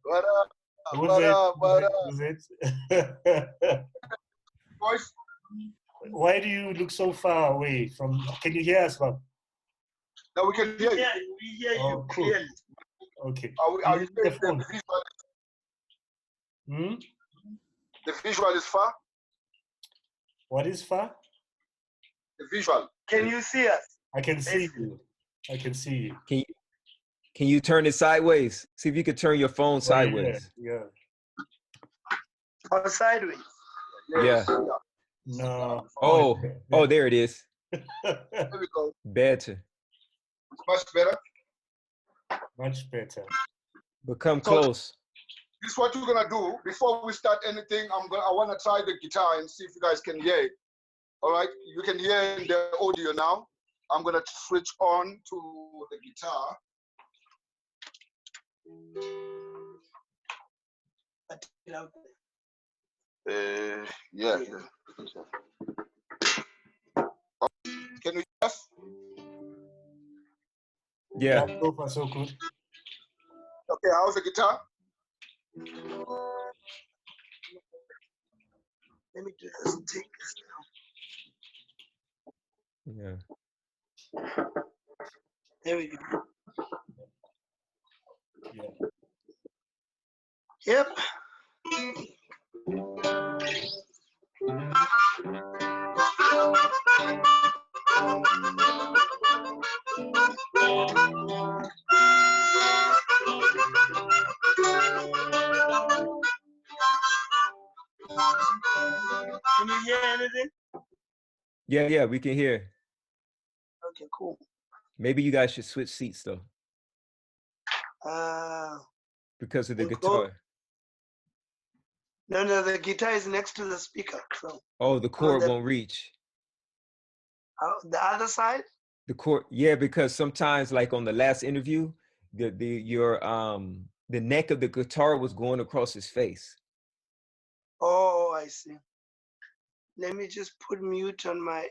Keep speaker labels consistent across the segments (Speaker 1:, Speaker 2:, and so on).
Speaker 1: What up?
Speaker 2: Who's
Speaker 1: What
Speaker 2: it?
Speaker 1: up? What up?
Speaker 2: Who's it?
Speaker 1: Voice?
Speaker 2: Why do you look so far away from? Can you hear us, Bob?
Speaker 1: No, we can hear you.
Speaker 3: Yeah, we hear
Speaker 2: Oh,
Speaker 3: you
Speaker 2: cool.
Speaker 3: clearly.
Speaker 2: Okay.
Speaker 1: Are you
Speaker 2: Use the
Speaker 1: saying
Speaker 2: phone.
Speaker 1: the visual,
Speaker 2: Hmm?
Speaker 1: the visual is far?
Speaker 2: What is far?
Speaker 1: The visual.
Speaker 3: Can you see us?
Speaker 2: I can see you. I can see you.
Speaker 4: Can you turn it sideways? See if you could turn your phone sideways.
Speaker 2: Yeah.
Speaker 3: Or sideways?
Speaker 1: Yes.
Speaker 4: Yeah.
Speaker 2: No.
Speaker 4: Oh, there it is.
Speaker 1: There we go.
Speaker 4: Better.
Speaker 1: It's much better.
Speaker 2: Much better.
Speaker 4: But come
Speaker 1: So-
Speaker 4: close.
Speaker 1: This is what we're gonna do. Before we start anything, I wanna try the guitar and see if you guys can hear it. All right, you can hear the audio now. I'm gonna switch on to the guitar. Yeah. Can you hear us?
Speaker 4: Yeah.
Speaker 2: So far, so good.
Speaker 1: Okay, how's the guitar?
Speaker 3: Let me just take this down.
Speaker 4: Yeah.
Speaker 3: There we go.
Speaker 2: Yeah.
Speaker 3: Yep. Can you hear anything?
Speaker 4: Yeah, we can hear.
Speaker 3: Okay, cool.
Speaker 4: Maybe you guys should switch seats though, because of the
Speaker 3: We'll go-
Speaker 4: guitar.
Speaker 3: No, the guitar is next to the speaker. So,
Speaker 4: Oh, the cord
Speaker 3: that-
Speaker 4: won't reach.
Speaker 3: the other side?
Speaker 4: The cord, yeah, because sometimes, like on the last interview, the neck of the guitar was going across his face.
Speaker 3: Oh, I see. Let me just put mute on my.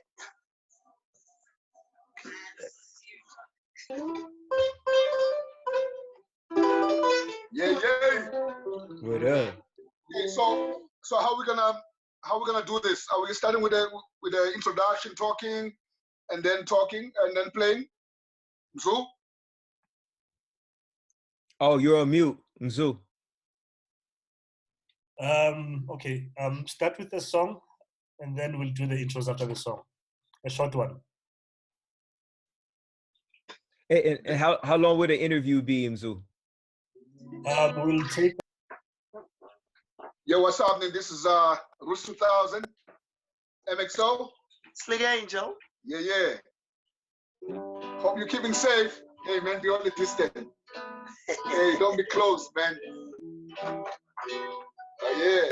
Speaker 1: Yeah.
Speaker 4: What up?
Speaker 1: Okay, so how we gonna do this? Are we starting with the introduction, talking, and then playing? So
Speaker 4: Oh, you're on mute, Mzu.
Speaker 2: Okay. Start with the song, and then we'll do the intros after the song. A short one.
Speaker 4: And how long would the interview be, Mzu?
Speaker 2: We'll take.
Speaker 1: yeah, what's happening? This is ROOTS2000 MXO.
Speaker 3: Slick Angel.
Speaker 1: Yeah. Hope you're keeping safe. Hey man, be on the distance. Hey, don't be close, man. Yeah.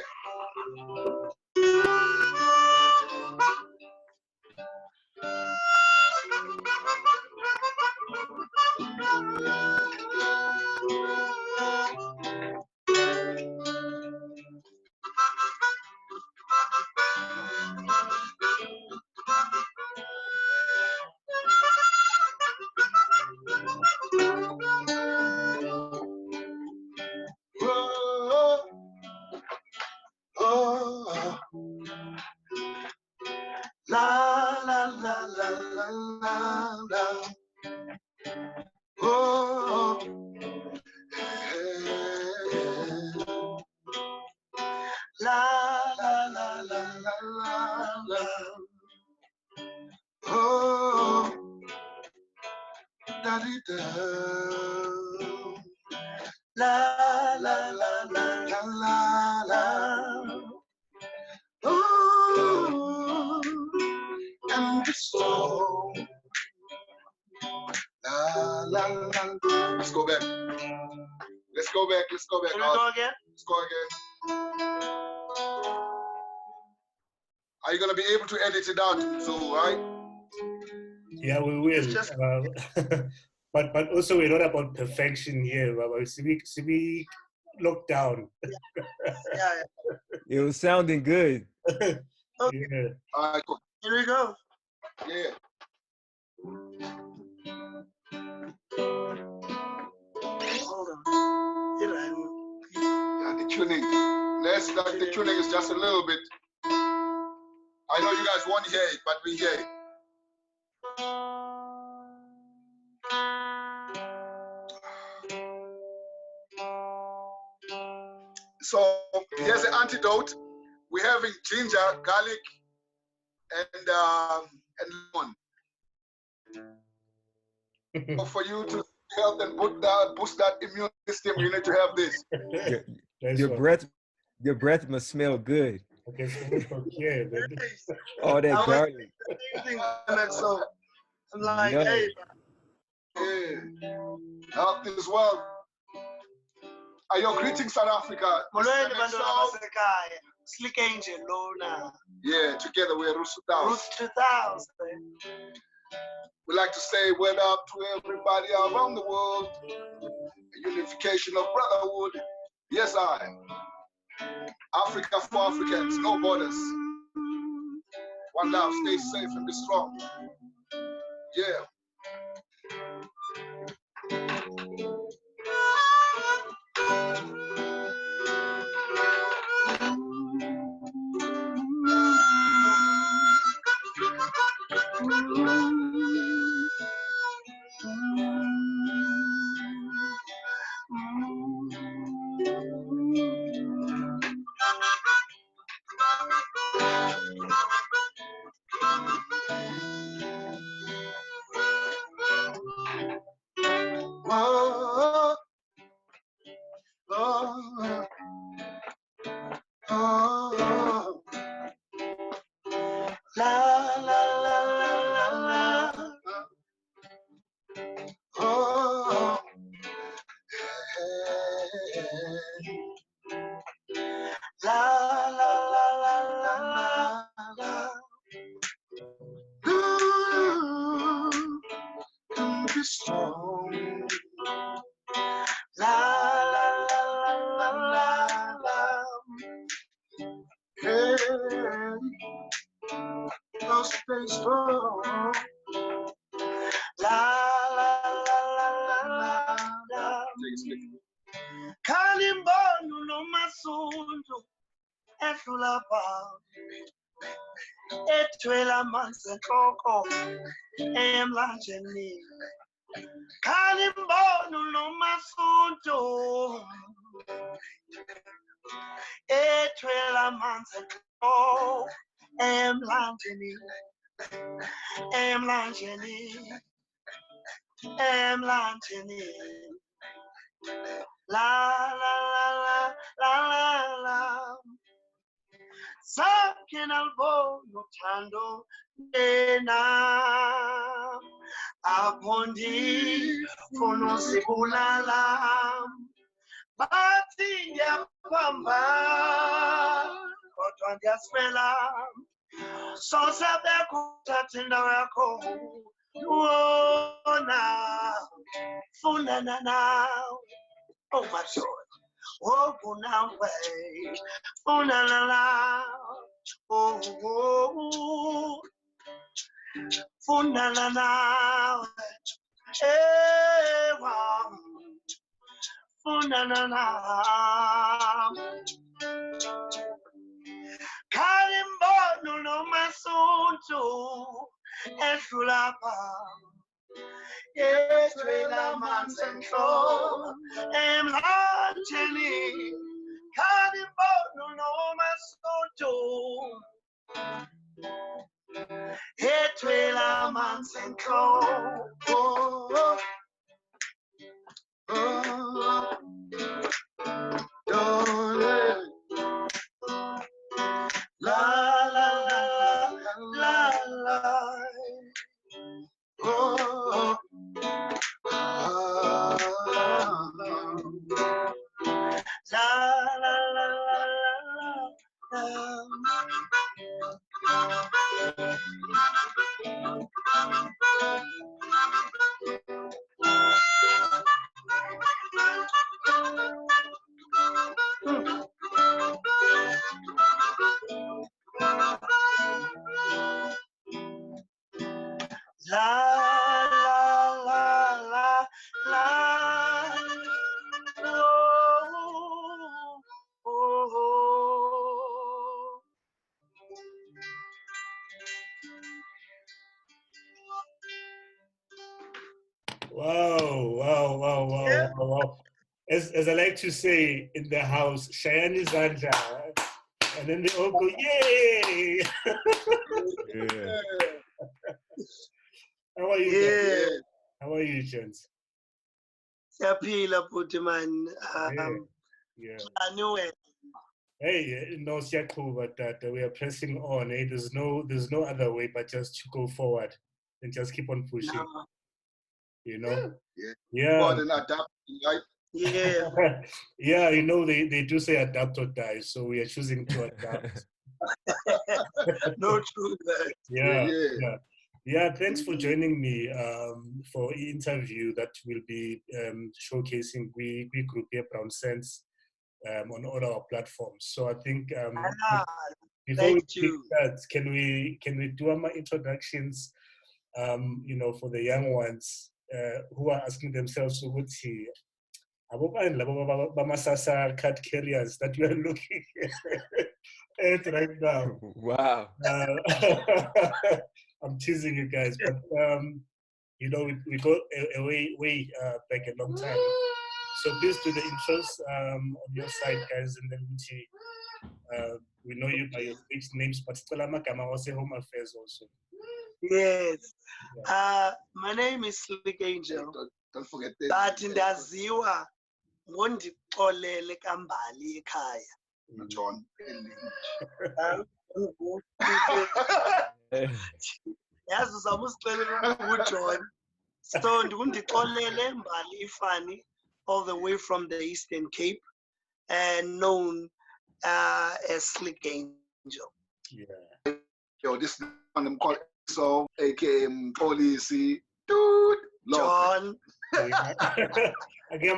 Speaker 1: Oh. La la la la la la la. Oh. La la la la la la la. Oh. Da di da. La la la la la la la. Oh, and the song. La la la. Let's go back. Let's go back.
Speaker 3: Can we go again?
Speaker 1: Let's go again. Are you gonna be able to edit it out, so right?
Speaker 2: Yeah, we will.
Speaker 3: It's just-
Speaker 2: But also we're not about perfection here. But we look down.
Speaker 3: Yeah.
Speaker 4: It was sounding good.
Speaker 2: Yeah.
Speaker 1: All right, cool.
Speaker 3: Here we go.
Speaker 1: Yeah.
Speaker 3: Hold on. Here I am.
Speaker 1: tuning. Let's like the tuning is just a little bit. I know you guys won't hear it, but we hear it. So here's the antidote. We're having ginger, garlic, and lemon. So for you to help and boost that immune system, you need to have this.
Speaker 4: Your breath must smell good.
Speaker 2: Okay, so here, then.
Speaker 4: All that garlic.
Speaker 3: So I'm like,
Speaker 4: Yeah.
Speaker 3: hey.
Speaker 1: Health is well. Your greetings, South Africa.
Speaker 3: Slick Angel, Lona.
Speaker 1: Yeah, together we're Roots 2000.
Speaker 3: Roots 2000.
Speaker 1: We like to say word up to everybody around the world. A unification of brotherhood. Yes, I. Africa for Africans, no borders. One love, stay safe and be strong. Yeah.
Speaker 3: Oh my God. Oh, now way. Oh, la la la. Oh, oh, oh, la la la. Hey, wow. Oh, la la la. Kalimbo no masunto. Esulapa. Yes, la man central. Em la cheni. Kalimbo no masunto. Etwela man central. Oh, oh, oh, la la la la la. Oh, ah, la la la la
Speaker 2: Wow. As I like to say in the house, Shayani Zanja. And then they all go, yay!
Speaker 4: Yeah.
Speaker 2: How are you guys?
Speaker 3: Yeah.
Speaker 2: How are you, gents?
Speaker 3: Siyaphila futhi man.
Speaker 2: Yeah.
Speaker 3: Anyway.
Speaker 2: Hey, no, but that we are pressing on. Eh? There's no other way but just to go forward and just keep on pushing.
Speaker 3: No.
Speaker 2: You know?
Speaker 1: Yeah. Go and adapt, right?
Speaker 3: Yeah.
Speaker 2: Yeah, you know, they do say adapt or die, so we are choosing to adapt.
Speaker 3: No true that.
Speaker 2: Yeah, thanks for joining me for the interview that will be showcasing we group here Brown Sense on all our platforms. So I think before we start, can we do our introductions? You know, for the young ones who are asking themselves, Uguti, Bamasasa card carriers that you are looking at right now.
Speaker 4: Wow.
Speaker 2: I'm teasing you guys, but you know, we go way back a long time. So please do the intros on your side, guys, and then we know you by your stage names, but still Magama was Home Affairs also.
Speaker 3: Yes. My name is Slick Angel.
Speaker 1: Don't forget this.
Speaker 3: But ndaziwa ngondixolele kambali ekhaya.
Speaker 1: John.
Speaker 3: Yazi uzama usixelela uJohn. So ndikundixolele mbali ifani all the way from the Eastern Cape and known as Slick Angel.
Speaker 2: Yeah.
Speaker 1: Yo, this one I'm calling so aka Police dude
Speaker 3: John.
Speaker 1: Hey, you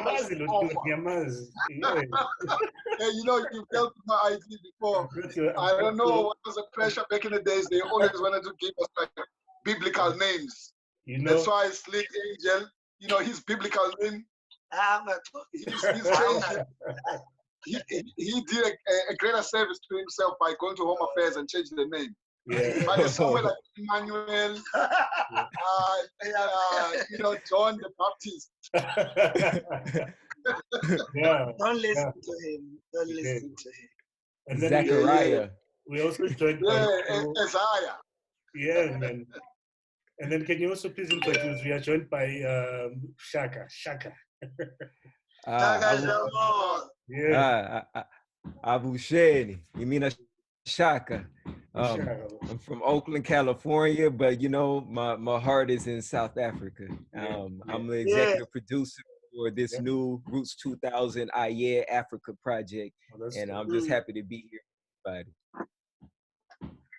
Speaker 1: know, you dealt with my ID before. I don't know what was the pressure back in the days. They always wanted to give us like biblical names.
Speaker 2: You know,
Speaker 1: that's why Slick Angel, you know, his biblical name. He's changed it. He did a greater service to himself by going to Home Affairs and changing the name.
Speaker 2: Yeah.
Speaker 1: But there's somewhere like Emmanuel, you know, John the Baptist.
Speaker 2: Yeah.
Speaker 3: Don't listen to him. Don't listen to him.
Speaker 2: And then
Speaker 4: Zachariah.
Speaker 2: We also joined
Speaker 1: Isaiah.
Speaker 2: Yeah, man. And then can you also please introduce? We are joined by Shaka.
Speaker 4: Abu Sheni. You mean Shaka? I'm from Oakland, California, but you know, my heart is in South Africa. I'm the executive producer for this new Roots 2000 Africa project, and I'm just happy to be here with everybody.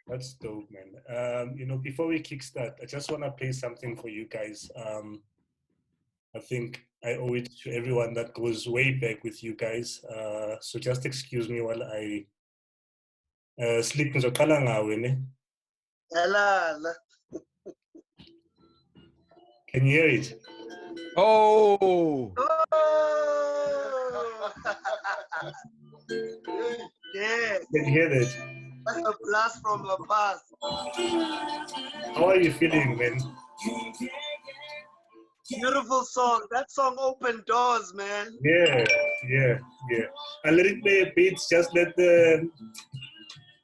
Speaker 2: That's dope, man. You know, before we kickstart, I just want to play something for you guys. I think I owe it to everyone that goes way back with you guys. So just excuse me while I sleep. Can you hear it?
Speaker 4: Oh!
Speaker 3: Yeah.
Speaker 2: Can you hear that?
Speaker 3: Like a blast from the past.
Speaker 2: How are you feeling, man?
Speaker 3: Beautiful song. That song opened doors, man.
Speaker 2: Yeah. I let it play a bit. Just let the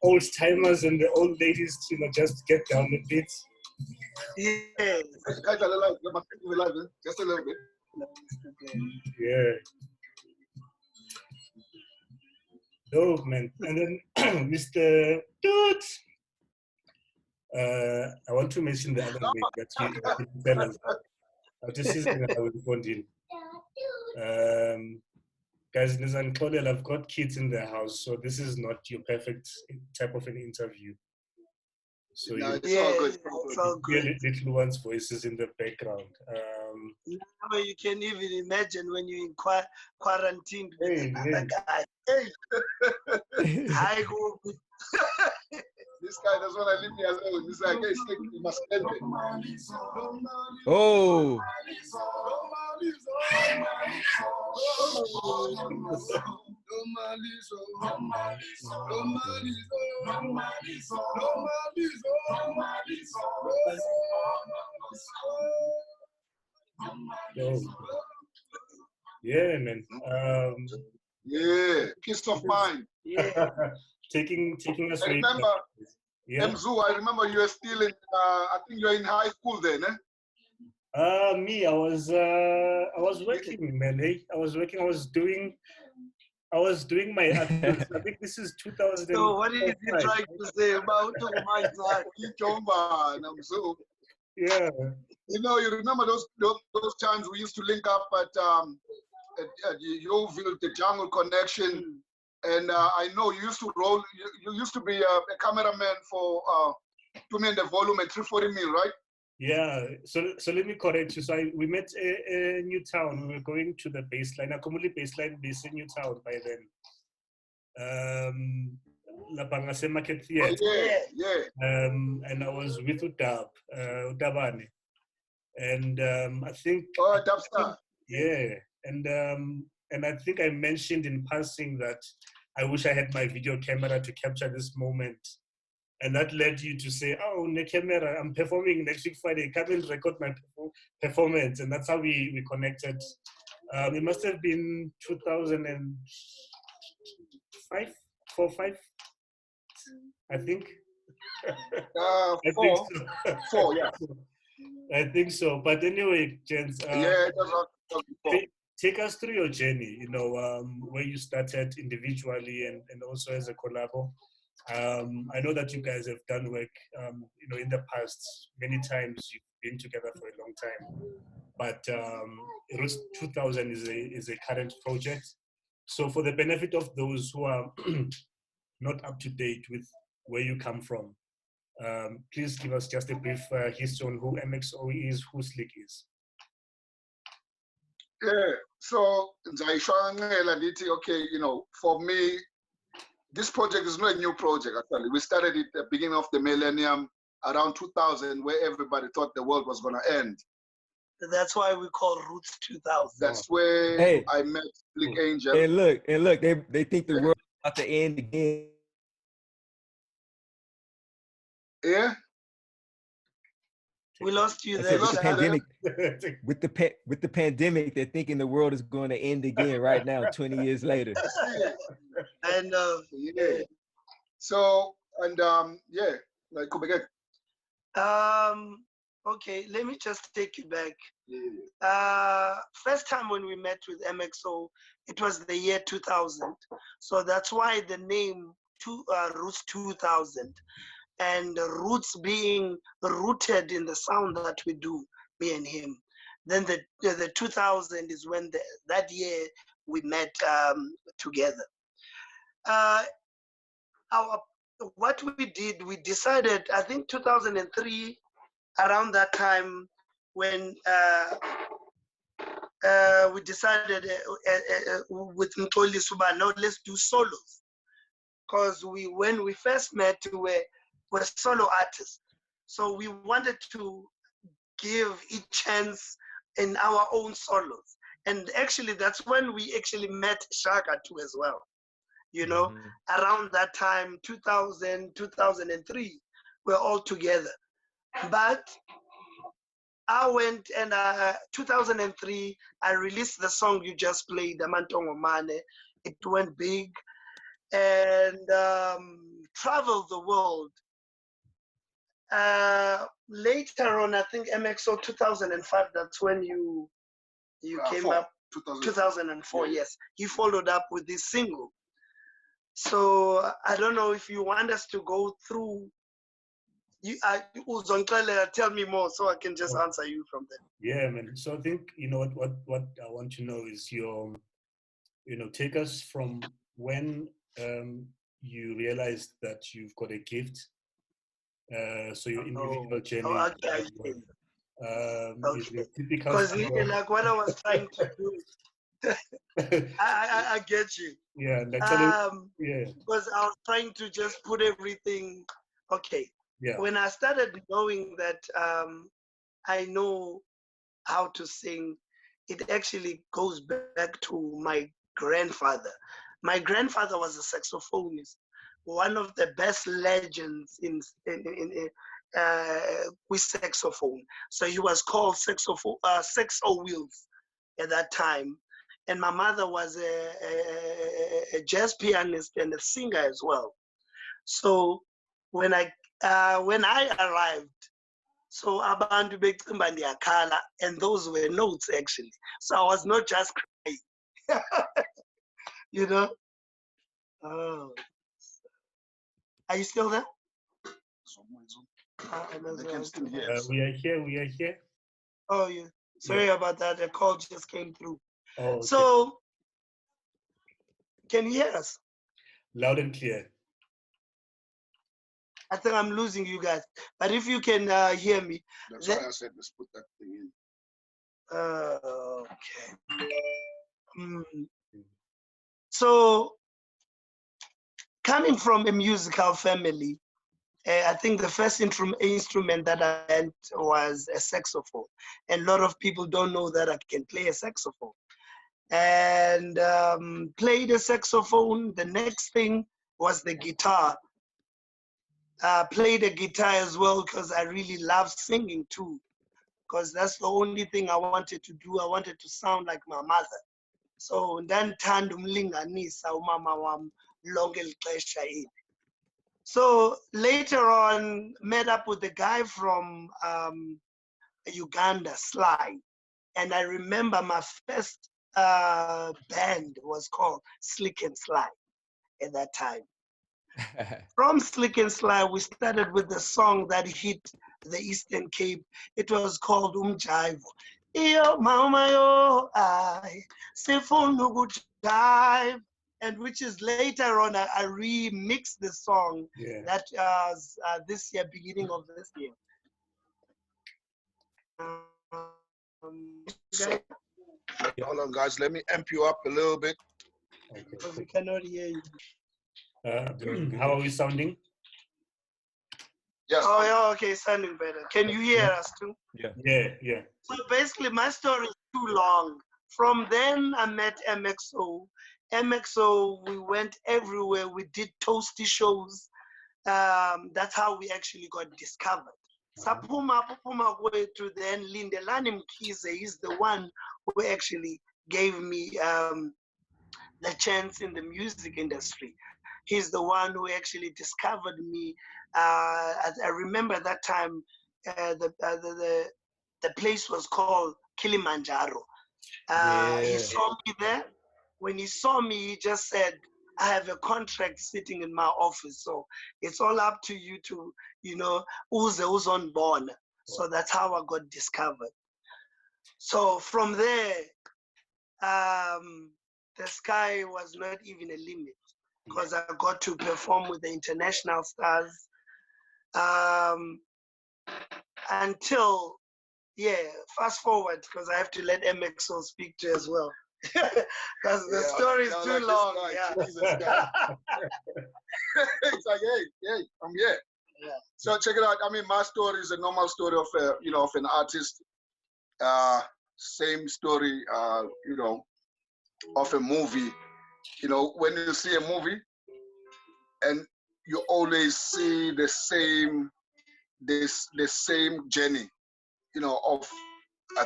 Speaker 2: old timers and the old ladies, you know, just get down a bit.
Speaker 3: Yes.
Speaker 1: Just a little bit.
Speaker 2: Yeah. Dope, man. And then Mr. Dude. I want to mention the other name that you tell us. This is guys, I've got kids in the house, so this is not your perfect type of an interview. So
Speaker 1: no, it's all good.
Speaker 3: It's all good.
Speaker 2: Little ones' voices in the background.
Speaker 3: You can even imagine when you're in quarantine with another guy. Hey, hi, go.
Speaker 1: This guy doesn't want to leave me alone. This guy is like, you must end it.
Speaker 4: Oh.
Speaker 2: Oh, yeah, man.
Speaker 1: Yeah, peace of mind.
Speaker 3: Yeah.
Speaker 2: taking us
Speaker 1: I
Speaker 2: way back.
Speaker 1: remember,
Speaker 2: Yeah.
Speaker 1: Mzu, I remember you were still in, I think you were in high school then, eh?
Speaker 2: Me, I was working, man. Hey, I was working. I was doing my actors. I think this is 2005.
Speaker 3: So what is he trying to say about my time?
Speaker 1: Mzu.
Speaker 2: Yeah.
Speaker 1: You know, you remember those times we used to link up at Yeovil, the Jungle Connection, and I know you used to roll. You used to be a cameraman for To Me and the Volume at 340 Mil, right?
Speaker 2: Yeah. So let me correct you. So we met in New Town. We were going to the baseline. Akumuli baseline base in New Town by then. La Bangase Market Theatre.
Speaker 1: Oh, yeah.
Speaker 2: And I was with Utabane. And I think.
Speaker 1: Oh, Dubstar.
Speaker 2: Yeah. And I think I mentioned in passing that I wish I had my video camera to capture this moment. And that led you to say, oh, the camera, I'm performing next week Friday, come and record my performance. And that's how we connected. It must have been 2005, 5, I think.
Speaker 1: Four.
Speaker 2: I think so.
Speaker 1: 4, yeah.
Speaker 2: I think so. But anyway, gents, take us through your journey, you know, where you started individually and also as a collabo. I know that you guys have done work, you know, in the past. Many times you've been together for a long time. But ROOTS2000 is a current project. So for the benefit of those who are not up to date with where you come from, please give us just a brief history on who MXO is, who Slick is.
Speaker 1: Yeah, so okay, you know, for me, this project is not a new project, actually. We started it at the beginning of the millennium, around 2000, where everybody thought the world was going to end.
Speaker 3: That's why we call ROOTS2000.
Speaker 1: That's where I met Slick Angel.
Speaker 4: And look, they think the world is about to end again.
Speaker 1: Yeah?
Speaker 3: We lost you there.
Speaker 4: With the pandemic, with the pandemic, they're thinking the world is going to end again right now, 20 years later.
Speaker 3: And
Speaker 1: yeah. So, and yeah, like come again.
Speaker 3: Okay, let me just take you back.
Speaker 1: Yeah.
Speaker 3: First time when we met with MXO, it was the year 2000. So that's why the name ROOTS2000. And roots being rooted in the sound that we do, me and him. Then the 2000 is when that year we met together. What we did, we decided, I think 2003, around that time, when we decided with Mtoli Suba, no, let's do solos. Because when we first met, we're solo artists. So we wanted to give each chance in our own solos. And actually, that's when we actually met Shaka too as well. You know, around that time, 2000, 2003, we're all together. But I went and 2003, I released the song you just played, Amantongo Mane. It went big and traveled the world. Later on, I think MXO 2005, that's when you came up. 2004, yes. You followed up with this single. So I don't know if you want us to go through. Tell me more so I can just answer you from there.
Speaker 2: Yeah, man. So I think, you know, what I want to know is take us from when you realized that you've got a gift. So your individual journey.
Speaker 3: Okay. Because like what I was trying to do. I get you.
Speaker 2: Yeah.
Speaker 3: Because I was trying to just put everything. Okay.
Speaker 2: Yeah.
Speaker 3: When I started knowing that I know how to sing, it actually goes back to my grandfather. My grandfather was a saxophonist, one of the best legends with saxophone. So he was called saxophone, Saxo Wheels at that time. And my mother was a jazz pianist and a singer as well. So when I arrived, so abantu becimba ndiyakhala, and those were notes actually. So I was not just crying, you know. Oh, are you still there?
Speaker 1: They can still hear.
Speaker 2: We are here. We are here.
Speaker 3: Oh yeah. Sorry about that. The call just came through.
Speaker 2: Oh, okay.
Speaker 3: So, can you hear us?
Speaker 2: Loud and clear.
Speaker 3: I think I'm losing you guys. But if you can hear me.
Speaker 1: That's why I said let's put that thing in.
Speaker 3: Okay. So, coming from a musical family, I think the first instrument that I learned was a saxophone. And a lot of people don't know that I can play a saxophone. And played a saxophone. The next thing was the guitar. Played a guitar as well because I really love singing too. Because that's the only thing I wanted to do. I wanted to sound like my mother. So ndandithanda umlinganisa umama wam lonke ixesha eli. So later on, met up with a guy from Uganda, Sly. And I remember my first band was called Slick and Sly at that time. From Slick and Sly, we started with the song that hit the Eastern Cape. It was called Umjaivo. Iyo mama yo I sifuna ukujive, and which is later on I remixed the song that was this year, beginning of this year.
Speaker 1: Hold on, guys. Let me amp you up a little bit.
Speaker 3: Because we cannot hear you.
Speaker 2: How are we sounding?
Speaker 1: Yes.
Speaker 3: Oh, yeah, okay, sounding better. Can you hear us too?
Speaker 2: Yeah.
Speaker 3: So basically, my story is too long. From then, I met MXO. MXO, we went everywhere. We did toasty shows. That's how we actually got discovered. Sapuma to then Lindelani Mkize is the one who actually gave me the chance in the music industry. He's the one who actually discovered me. I remember that time, the place was called Kilimanjaro. He saw me there. When he saw me, he just said, I have a contract sitting in my office, so it's all up to you to, who's on board. So that's how I got discovered. So from there, the sky was not even a limit because I got to perform with the international stars until, fast forward because I have to let MXO speak to as well. Because the story is too long.
Speaker 1: It's like, hey, I'm here.
Speaker 3: Yeah.
Speaker 1: So check it out. I mean, my story is a normal story of of an artist. Same story, of a movie. When you see a movie, and you always see the same journey, of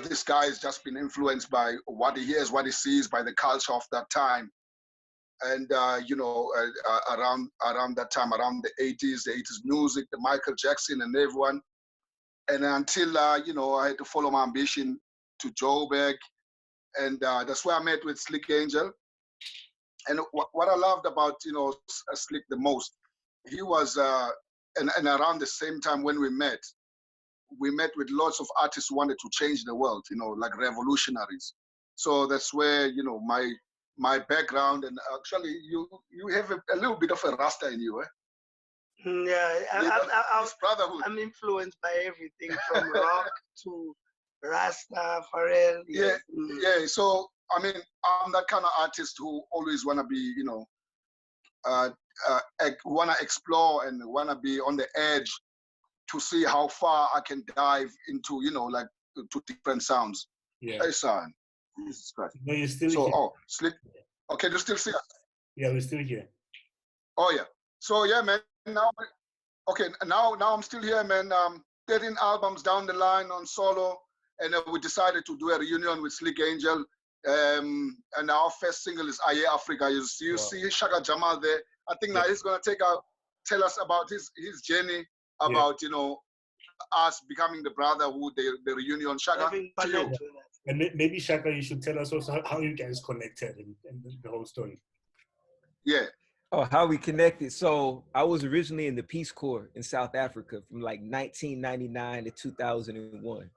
Speaker 1: this guy has just been influenced by what he hears, what he sees, by the culture of that time. And, around that time, around the 80s music, the Michael Jackson and everyone. And until, I had to follow my ambition to Joburg. And that's where I met with Slick Angel. And what I loved about, Slick the most, he was, and around the same time when we met with lots of artists who wanted to change the world, like revolutionaries. So that's where, my background, and actually you have a little bit of a Rasta in you, eh?
Speaker 3: Yeah,
Speaker 1: brotherhood.
Speaker 3: I'm influenced by everything from rock to Rasta, Pharrell.
Speaker 1: Yeah. So, I mean, I'm that kind of artist who always want to be, want to explore and want to be on the edge to see how far I can dive into, like to different sounds.
Speaker 2: Yeah.
Speaker 1: Hey, son. Jesus Christ.
Speaker 2: No, you're still here.
Speaker 1: Oh, Slick. Okay, you still see us?
Speaker 2: Yeah, we're still here.
Speaker 1: Oh, yeah. So, yeah, man. Now, Okay, now I'm still here, man. 13 albums down the line on solo, and we decided to do a reunion with Slick Angel. And our first single is Aye Africa. You see Shaka Jamal there. I think now he's gonna tell us about his journey, about us becoming the brotherhood, the reunion. Shaka, to you.
Speaker 2: And maybe Shaka, you should tell us also how you guys connected and the whole story.
Speaker 1: Yeah.
Speaker 4: Oh, how we connected. So I was originally in the Peace Corps in South Africa from like 1999 to 2001,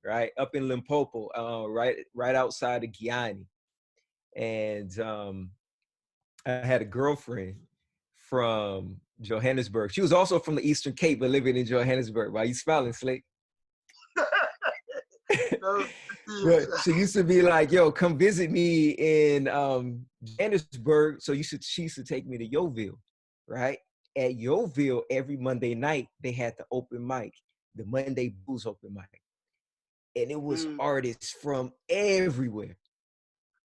Speaker 4: right? Up in Limpopo, right outside of Guyana. And I had a girlfriend from Johannesburg. She was also from the Eastern Cape, but living in Johannesburg. Why you smiling, Slick? But she used to be like, yo, come visit me in Johannesburg. So she used to take me to Yeoville, right? At Yeoville, every Monday night, they had the open mic, the Monday Blues open mic. And it was artists from everywhere.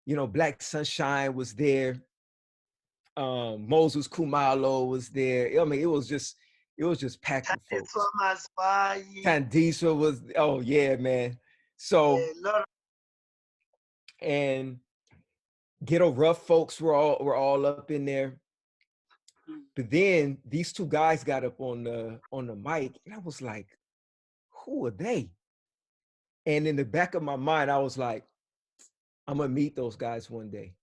Speaker 4: Black Sunshine was there. Moses Kumalo was there. I mean, it was just packed with folks. Tandisha was, oh yeah, man. So, and Ghetto Rough folks were all up in there. But then these two guys got up on the mic, and I was like, who are they? And in the back of my mind, I was like, I'm gonna meet those guys one day.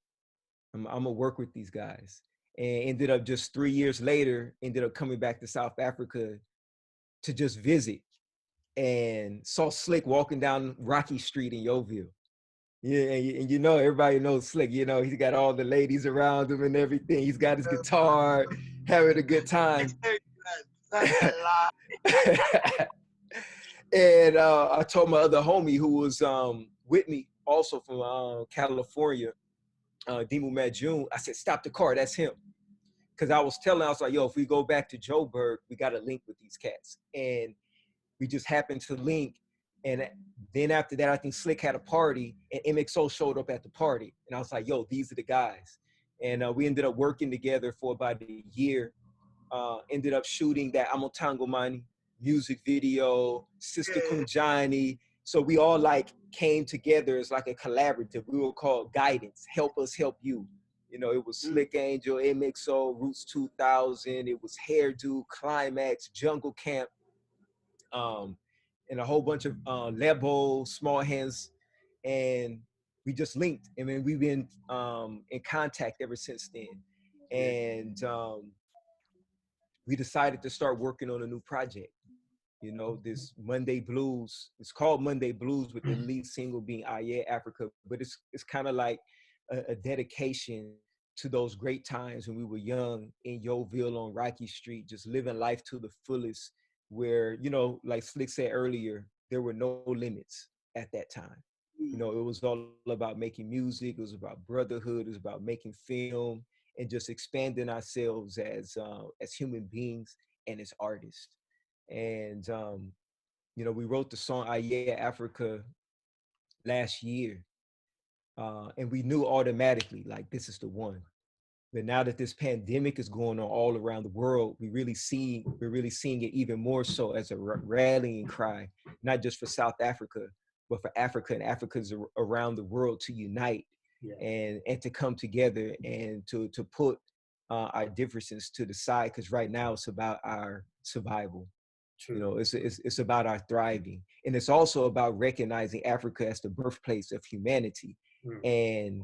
Speaker 4: I'm gonna work with these guys. And ended up just 3 years later, ended up coming back to South Africa to just visit, and saw Slick walking down Rocky Street in Yeoville. Yeah, and everybody knows Slick. He's got all the ladies around him and everything. He's got his guitar, having a good time. And I told my other homie who was with me, also from California, Dimu Majun, I said, stop the car, that's him. Because I was like, yo, if we go back to Joburg, we got to link with these cats. And we just happened to link. And then after that, I think Slick had a party, and MXO showed up at the party. And I was like, yo, these are the guys. And we ended up working together for about a year. Ended up shooting that Amotango Mani music video, Sister Kunjani. So we all like came together as like a collaborative. We were called Guidance, Help Us Help You. It was Slick Angel, MXO, ROOTS2000. It was Hairdo, Climax, Jungle Camp, and a whole bunch of Lebo, Small Hands. And we just linked. I mean, we've been in contact ever since then. And we decided to start working on a new project. This Monday Blues. It's called Monday Blues, with the lead single being Aye Africa. But it's kind of like a dedication to those great times when we were young in Yeoville on Rocky Street, just living life to the fullest, where, like Slick said earlier, there were no limits at that time. It was all about making music. It was about brotherhood. It was about making film and just expanding ourselves as human beings and as artists. And, we wrote the song Aye Africa last year. And we knew automatically, like, this is the one. But now that this pandemic is going on all around the world, we're really seeing it even more so as a rallying cry, not just for South Africa, but for Africa and Africans around the world to unite and to come together and to put our differences to the side. Because right now it's about our survival. True. It's about our thriving, and it's also about recognizing Africa as the birthplace of humanity. And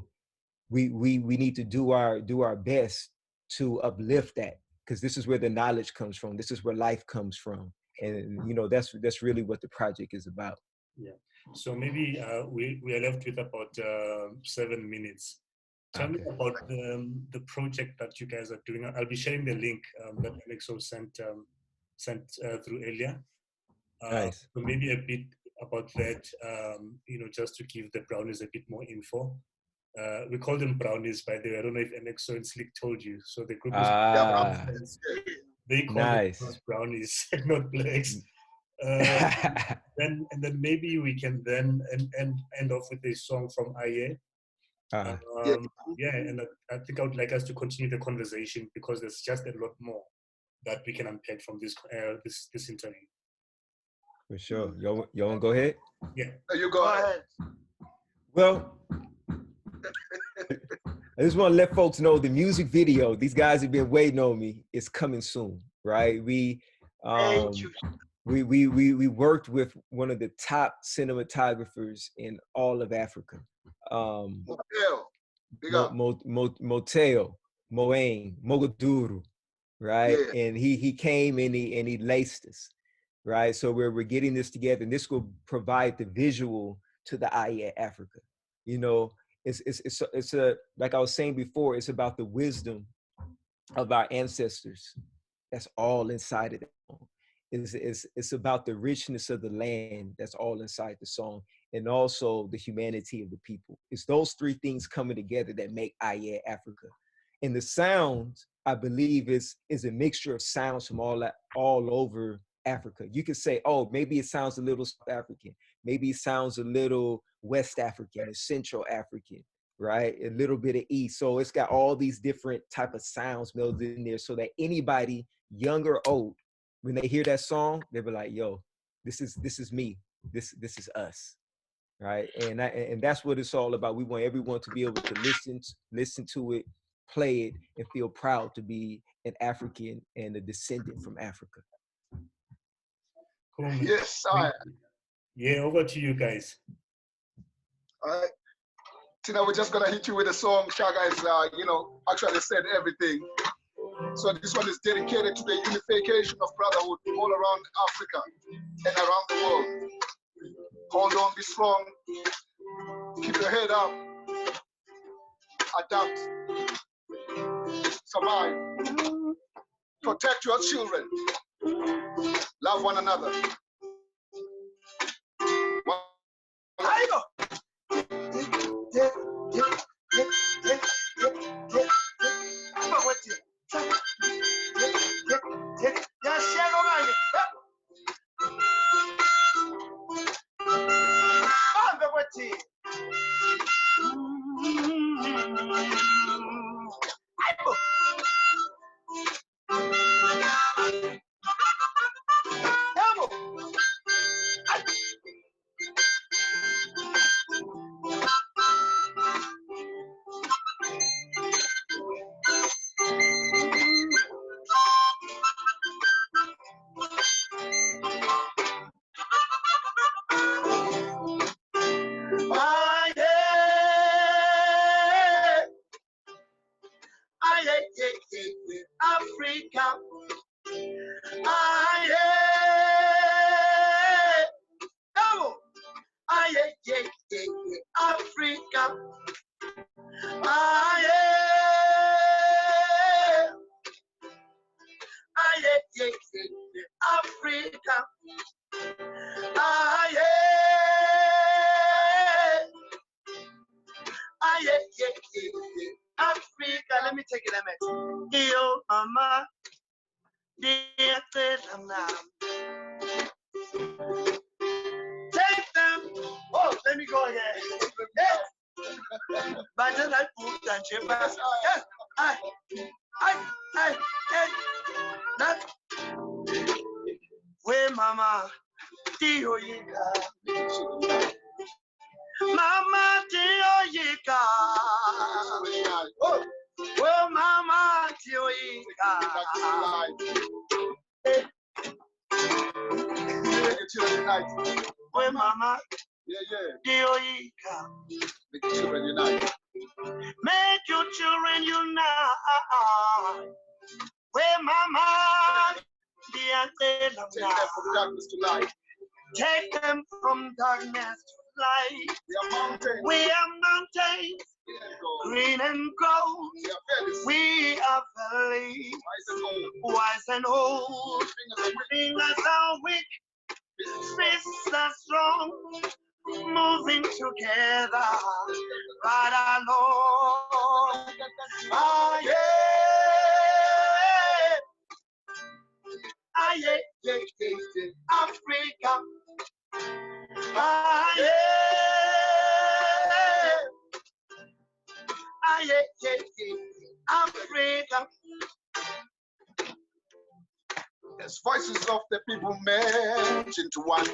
Speaker 4: we need to do our best to uplift that, because this is where the knowledge comes from. This is where life comes from, and that's really what the project is about.
Speaker 2: Yeah. So maybe we are left with about 7 minutes. Tell me about the project that you guys are doing. I'll be sharing the link that MXO sent through earlier.
Speaker 4: Nice.
Speaker 2: So maybe a bit about that, just to give the brownies a bit more info. We call them brownies, by the way. I don't know if MXO and Slick told you. So the group is they call them brownies, not blacks. And then maybe we can then end off with a song from Aye. And I think I would like us to continue the conversation, because there's just a lot more. that we can unpack from this interview.
Speaker 4: For sure. Y'all want to go ahead?
Speaker 2: Yeah.
Speaker 1: You go ahead.
Speaker 4: Well, I just want to let folks know the music video, these guys have been waiting on me, is coming soon, right? We worked with one of the top cinematographers in all of Africa. Motel, Moane, Mogaduru, right? Yeah. And he came and he laced us, right? So we're getting this together, and this will provide the visual to the Aya Africa. You know, it's a, like I was saying before, it's about the wisdom of our ancestors. That's all inside of it. It's about the richness of the land. That's all inside the song, and also the humanity of the people. It's those three things coming together that make Aya Africa. And the sound, I believe, is a mixture of sounds from all over Africa. You could say, oh, maybe it sounds a little South African. Maybe it sounds a little West African or Central African, right? A little bit of East. So it's got all these different type of sounds melded in there so that anybody, young or old, when they hear that song, they'll be like, yo, this is me. This is us, right? And that's what it's all about. We want everyone to be able to listen to it, play it, and feel proud to be an African and a descendant from Africa.
Speaker 2: Cool,
Speaker 1: yes,
Speaker 2: yeah, over to you guys.
Speaker 1: All right. Tina, we're just gonna hit you with a song. Shaka is, actually said everything. So this one is dedicated to the unification of brotherhood all around Africa and around the world. Hold on, be strong. Keep your head up. Adapt. Survive. Protect your children. Love one another. Africa. Africa. Africa. Africa, let me take it a minute. Yo, mama, dear, take them. Oh, let me go again. Yes. But then I put that chip. Yes. That. Where mama, dear, Mama Tioyika. Oh, Mama Tioyika. Oh, Mama Tioyika. Make your children unite. Make your children unite. Where Mama Take them from darkness to light. Take them from darkness to light. We are mountains, green and gold. We are valleys, wise and old. Fingers are weak, fists are strong, moving together, but alone. Ah, yeah. Ah, yeah, yeah, yeah, yeah. Africa. Ah, yeah. Ah, yeah, yeah, yeah. Africa. As voices of the people merge into one.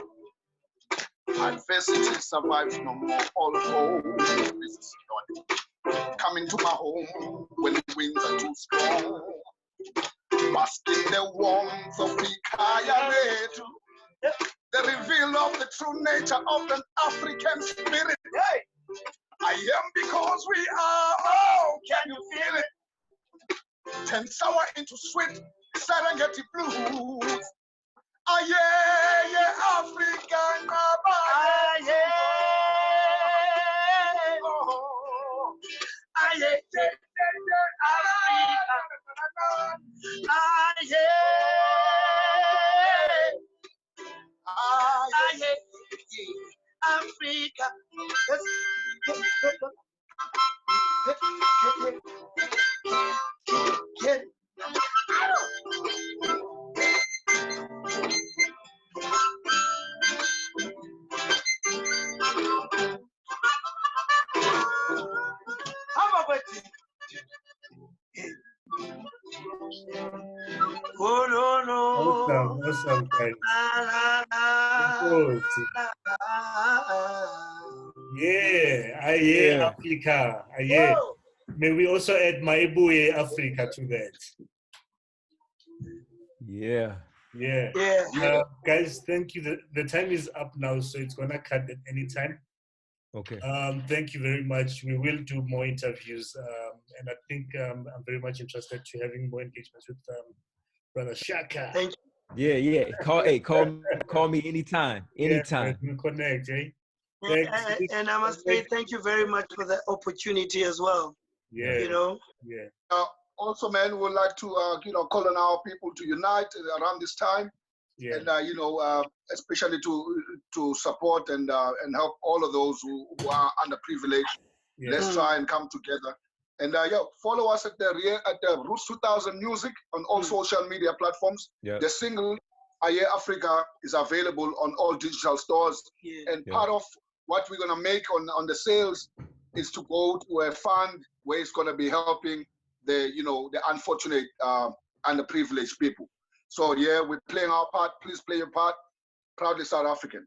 Speaker 1: Adversity survives no more. All home is not coming to my home when the winds are too strong. Basking the warmth of the Kaya, the reveal of the true nature of an African spirit. Hey, I am because we are. Oh, can you feel it? Turn sour into sweet, Serengeti blues. Ah, yeah, yeah, African. Ah, yeah. Oh, ah, yeah, yeah, yeah, Africa. Ah, yeah. Ah, yeah, yeah, Africa. Oh, no, no.
Speaker 2: Awesome, guys. Yeah, Africa. Yeah. May we also add Maibuye Africa to that?
Speaker 4: Yeah.
Speaker 2: Guys, thank you. The time is up now, so it's gonna cut at any time.
Speaker 4: Okay.
Speaker 2: Thank you very much. We will do more interviews, and I think I'm very much interested to having more engagements with Brother Shaka.
Speaker 3: Thank
Speaker 4: Yeah,
Speaker 3: you.
Speaker 4: yeah. Call me anytime. Anytime.
Speaker 2: Yeah, we'll connect, eh?
Speaker 3: And I must say thank you very much for the opportunity as well.
Speaker 2: Yeah.
Speaker 3: You know.
Speaker 2: Yeah.
Speaker 1: Also, man, we would like to call on our people to unite around this time.
Speaker 2: Yeah.
Speaker 1: And especially to support and help all of those who are underprivileged.
Speaker 2: Yeah.
Speaker 1: Let's try and come together. And follow us at the ROOTS2000 Music on all social media platforms.
Speaker 4: Yeah.
Speaker 1: The single Aye Africa is available on all digital stores.
Speaker 3: Yeah.
Speaker 1: And part of what we're gonna make on the sales is to go to a fund where it's gonna be helping the unfortunate underprivileged people. So yeah, we're playing our part. Please play your part. Proudly South African.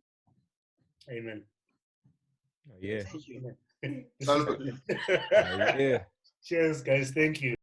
Speaker 2: Amen.
Speaker 4: Yeah.
Speaker 3: Thank you.
Speaker 1: Salute.
Speaker 4: Yeah.
Speaker 2: Cheers, guys. Thank you.